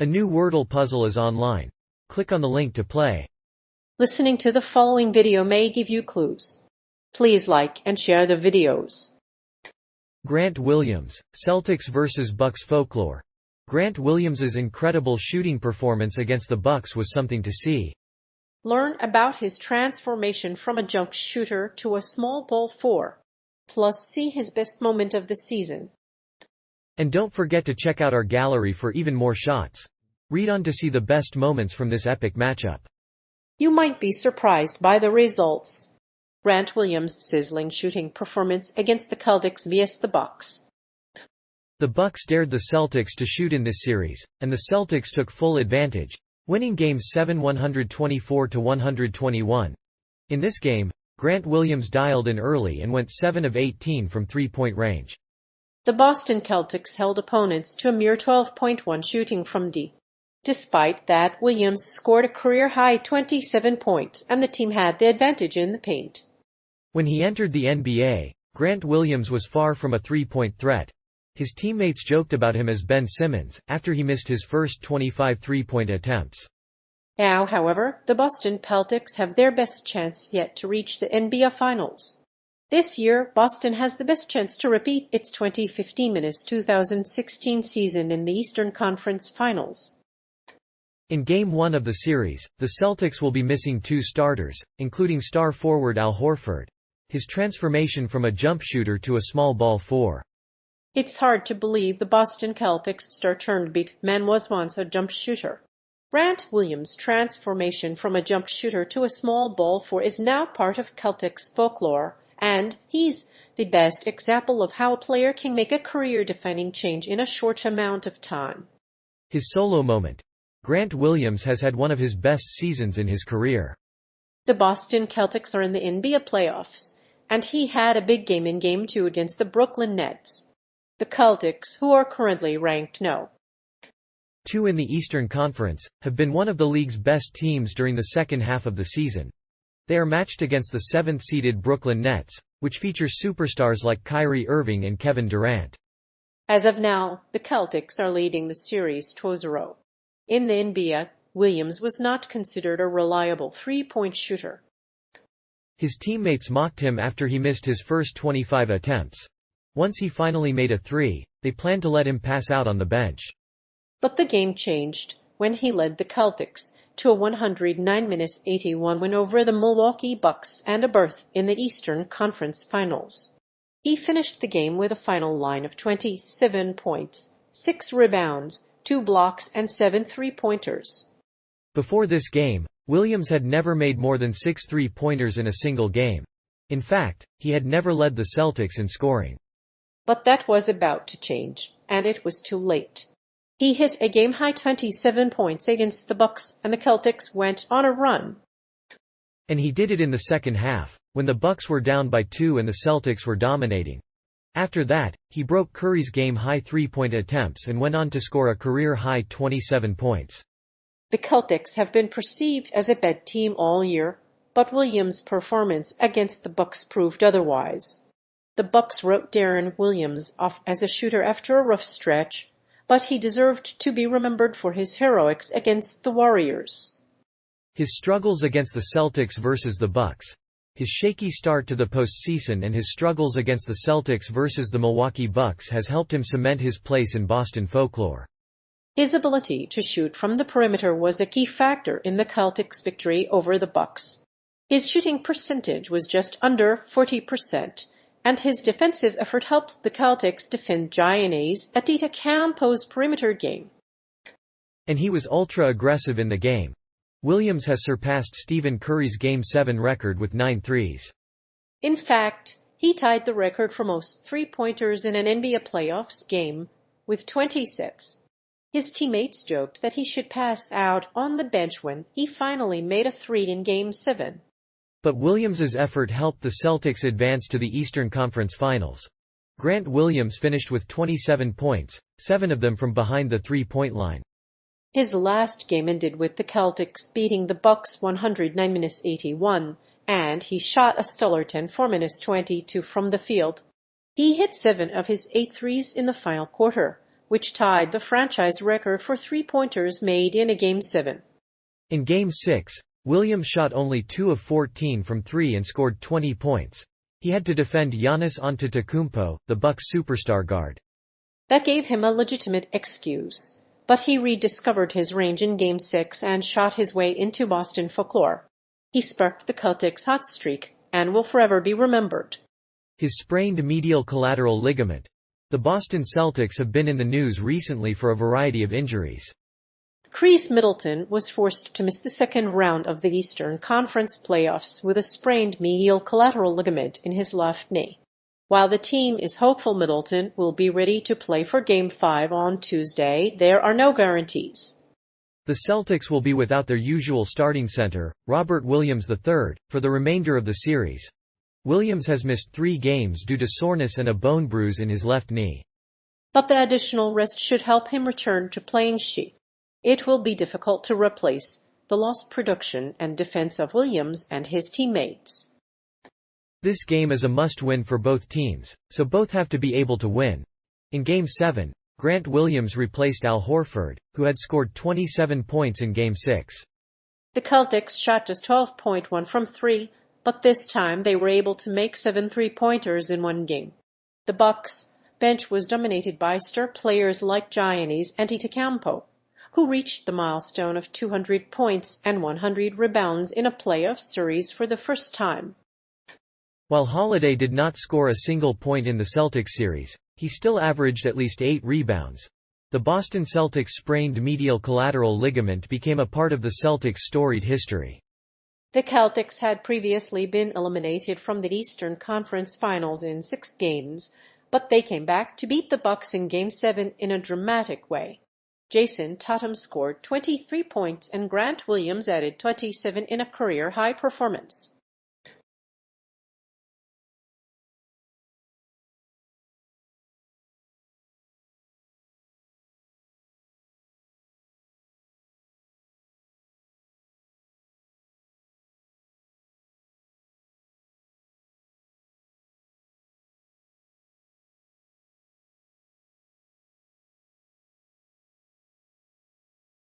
A new Wordle puzzle is online. Click on the link to play. Listening to the following video may give you clues. Please like and share the videos. Grant Williams, Celtics vs. Bucks folklore. Grant Williams's incredible shooting performance against the Bucks was something to see. Learn about his transformation from a jump shooter to a small ball 4. Plus see his best moment of the season. And don't forget to check out our gallery for even more shots. Read on to see the best moments from this epic matchup. You might be surprised by the results. Grant Williams' sizzling shooting performance against the Celtics vs. the Bucks. The Bucks dared the Celtics to shoot in this series, and the Celtics took full advantage, winning Game 7 124-121. In this game, Grant Williams dialed in early and went 7 of 18 from three-point range. The Boston Celtics held opponents to a mere 12.1 shooting from deep. Despite that, Williams scored a career-high 27 points, and the team had the advantage in the paint. When he entered the NBA, Grant Williams was far from a three-point threat. His teammates joked about him as Ben Simmons, after he missed his first 25 three-point attempts. Now, however, the Boston Celtics have their best chance yet to reach the NBA Finals. This year, Boston has the best chance to repeat its 2015-2016 season in the Eastern Conference Finals. In Game 1 of the series, the Celtics will be missing two starters, including star forward Al Horford. His transformation from a jump shooter to a small ball 4. It's hard to believe the Boston Celtics star-turned-big man was once a jump shooter. Grant Williams' transformation from a jump shooter to a small ball 4 is now part of Celtics folklore, and he's the best example of how a player can make a career-defining change in a short amount of time. His solo moment. Grant Williams has had one of his best seasons in his career. The Boston Celtics are in the NBA playoffs, and he had a big game in Game 2 against the Brooklyn Nets. The Celtics, who are currently ranked No. 2 in the Eastern Conference, have been one of the league's best teams during the second half of the season. They are matched against the 7th-seeded Brooklyn Nets, which features superstars like Kyrie Irving and Kevin Durant. As of now, the Celtics are leading the series 2-0. In the NBA, Williams was not considered a reliable three-point shooter. His teammates mocked him after he missed his first 25 attempts. Once he finally made a three, they planned to let him pass out on the bench. But the game changed when he led the Celtics to a 109-81 win over the Milwaukee Bucks and a berth in the Eastern Conference Finals. He finished the game with a final line of 27 points, 6 rebounds, 2 blocks and 7 three-pointers. Before this game, Williams had never made more than 6 three-pointers in a single game. In fact, he had never led the Celtics in scoring. But that was about to change, and it was too late. He hit a game-high 27 points against the Bucks, and the Celtics went on a run. And he did it in the second half, when the Bucks were down by 2 and the Celtics were dominating. After that, he broke Curry's game-high three-point attempts and went on to score a career-high 27 points. The Celtics have been perceived as a bad team all year, but Williams' performance against the Bucks proved otherwise. The Bucks wrote Darren Williams off as a shooter after a rough stretch, but he deserved to be remembered for his heroics against the Warriors. His struggles against the Celtics versus the Bucks. His shaky start to the postseason and his struggles against the Celtics versus the Milwaukee Bucks has helped him cement his place in Boston folklore. His ability to shoot from the perimeter was a key factor in the Celtics' victory over the Bucks. His shooting percentage was just under 40%, and his defensive effort helped the Celtics defend Giannis Antetokounmpo's perimeter game. And he was ultra-aggressive in the game. Williams has surpassed Stephen Curry's Game 7 record with 9 threes. In fact, he tied the record for most three-pointers in an NBA playoffs game with 26. His teammates joked that he should pass out on the bench when he finally made a three in Game 7. But Williams's effort helped the Celtics advance to the Eastern Conference Finals. Grant Williams finished with 27 points, 7 of them from behind the three-point line. His last game ended with the Celtics beating the Bucks 109-81, and he shot a stellar 10 for -22 from the field. He hit 7 of his 8 threes in the final quarter, which tied the franchise record for three-pointers made in a Game 7. In Game 6, Williams shot only 2 of 14 from 3 and scored 20 points. He had to defend Giannis Antetokounmpo, the Bucks' superstar guard. That gave him a legitimate excuse, but he rediscovered his range in Game 6 and shot his way into Boston folklore. He sparked the Celtics' hot streak and will forever be remembered. His sprained medial collateral ligament. The Boston Celtics have been in the news recently for a variety of injuries. Chris Middleton was forced to miss the second round of the Eastern Conference playoffs with a sprained medial collateral ligament in his left knee. While the team is hopeful Middleton will be ready to play for Game 5 on Tuesday, there are no guarantees. The Celtics will be without their usual starting center, Robert Williams III, for the remainder of the series. Williams has missed 3 games due to soreness and a bone bruise in his left knee. But the additional rest should help him return to playing shape. It will be difficult to replace the lost production and defense of Williams and his teammates. This game is a must-win for both teams, so both have to be able to win. In Game 7, Grant Williams replaced Al Horford, who had scored 27 points in Game 6. The Celtics shot just 12.1 from 3, but this time they were able to make 7 three-pointers in one game. The Bucks' bench was dominated by star players like Giannis Antetokounmpo, who reached the milestone of 200 points and 100 rebounds in a playoff series for the first time. While Holiday did not score a single point in the Celtics series, he still averaged at least 8 rebounds. The Boston Celtics' sprained medial collateral ligament became a part of the Celtics' storied history. The Celtics had previously been eliminated from the Eastern Conference Finals in 6 games, but they came back to beat the Bucks in Game 7 in a dramatic way. Jason Tatum scored 23 points and Grant Williams added 27 in a career-high performance.